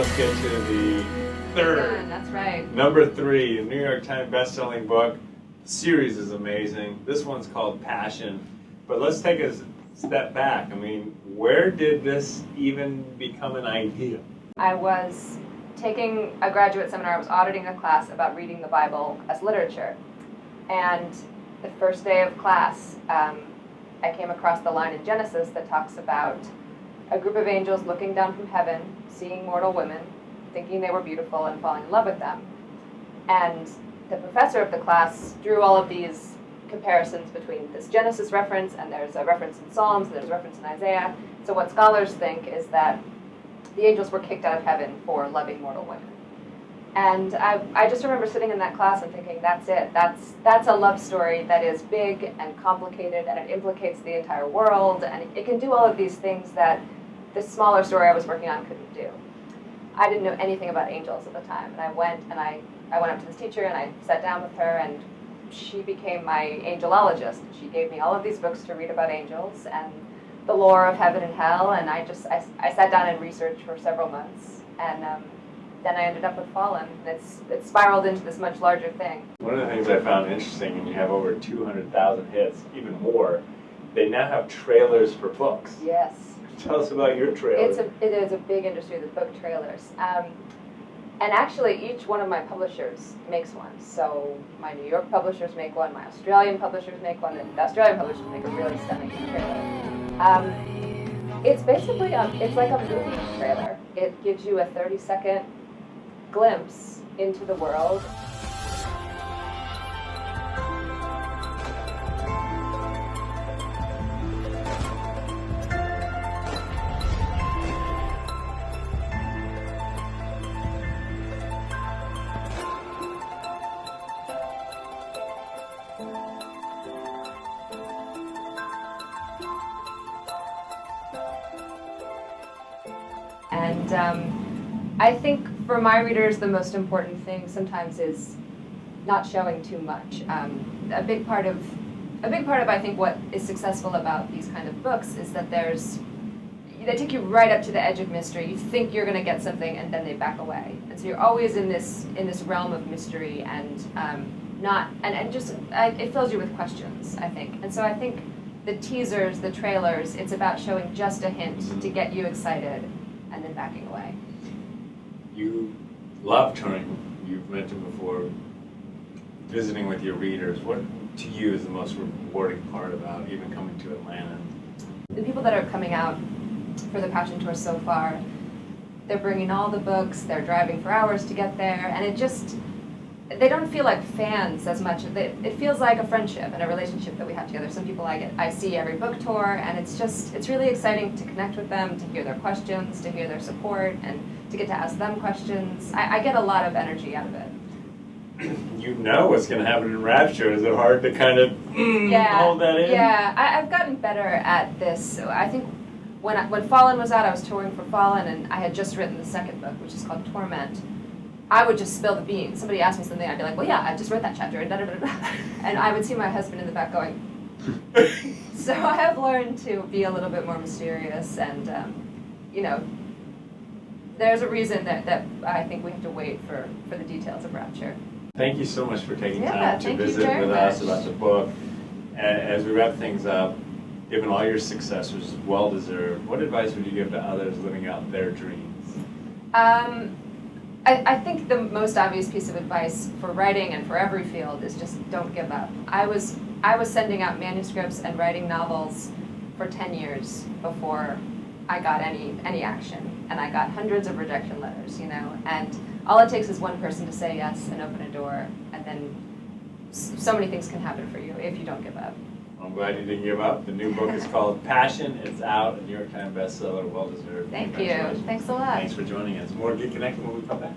let's get to the third. That's right. Number 3, a New York Times best-selling book. The series is amazing. This one's called Passion. But let's take a step back. I mean, where did this even become an idea? I was taking a graduate seminar. I was auditing a class about reading the Bible as literature. And the first day of class, I came across the line in Genesis that talks about a group of angels looking down from heaven, seeing mortal women, thinking they were beautiful and falling in love with them. And the professor of the class drew all of these comparisons between this Genesis reference, and there's a reference in Psalms, and there's a reference in Isaiah. So what scholars think is that the angels were kicked out of heaven for loving mortal women. And I just remember sitting in that class and thinking, that's it. That's a love story that is big and complicated, and it implicates the entire world, and it can do all of these things that the smaller story I was working on couldn't do. I didn't know anything about angels at the time, and I went up to this teacher and I sat down with her, and she became my angelologist. She gave me all of these books to read about angels and the lore of heaven and hell, and I sat down and researched for several months, and then I ended up with Fallen. It's spiraled into this much larger thing. One of the things I found interesting, and you have over 200,000 hits, even more, they now have trailers for books. Yes. Tell us about your trailer. It is a big industry, the book trailers. And actually, each one of my publishers makes one. So my New York publishers make one, my Australian publishers make one, and the Australian publishers make a really stunning trailer. It's basically, it's like a movie trailer. It gives you a 30-second glimpse into the world. And I think for my readers, the most important thing sometimes is not showing too much. A big part of I think what is successful about these kind of books is that they take you right up to the edge of mystery. You think you're going to get something, and then they back away. And so you're always in this realm of mystery, and it fills you with questions, I think. And so I think the teasers, the trailers, it's about showing just a hint to get you excited, and then backing away. You love touring. You've mentioned before visiting with your readers. What to you is the most rewarding part about even coming to Atlanta? The people that are coming out for the Passion Tour so far, they're bringing all the books, they're driving for hours to get there, and they don't feel like fans as much. It feels like a friendship and a relationship that we have together. Some people I see every book tour, and it's really exciting to connect with them, to hear their questions, to hear their support, and to get to ask them questions. I get a lot of energy out of it. You know what's going to happen in Rapture. Is it hard to kind of hold that in? Yeah, I've gotten better at this. So I think when Fallen was out, I was touring for Fallen, and I had just written the second book, which is called Torment. I would just spill the beans. Somebody asked me something, I'd be like, well, yeah, I just read that chapter, and and I would see my husband in the back going. So I have learned to be a little bit more mysterious, and there's a reason that I think we have to wait for the details of Rapture. Thank you so much for taking time to visit with us about the book. As we wrap things up, given all your success, which is well-deserved, what advice would you give to others living out their dreams? I think the most obvious piece of advice for writing and for every field is just don't give up. I was sending out manuscripts and writing novels for 10 years before I got any action, and I got hundreds of rejection letters, and all it takes is one person to say yes and open a door, and then so many things can happen for you if you don't give up. I'm glad you didn't give up. The new book is called Passion. It's out, a New York Times bestseller, well-deserved. Thank you. Thanks a lot. Thanks for joining us. More Get Connected when we come back.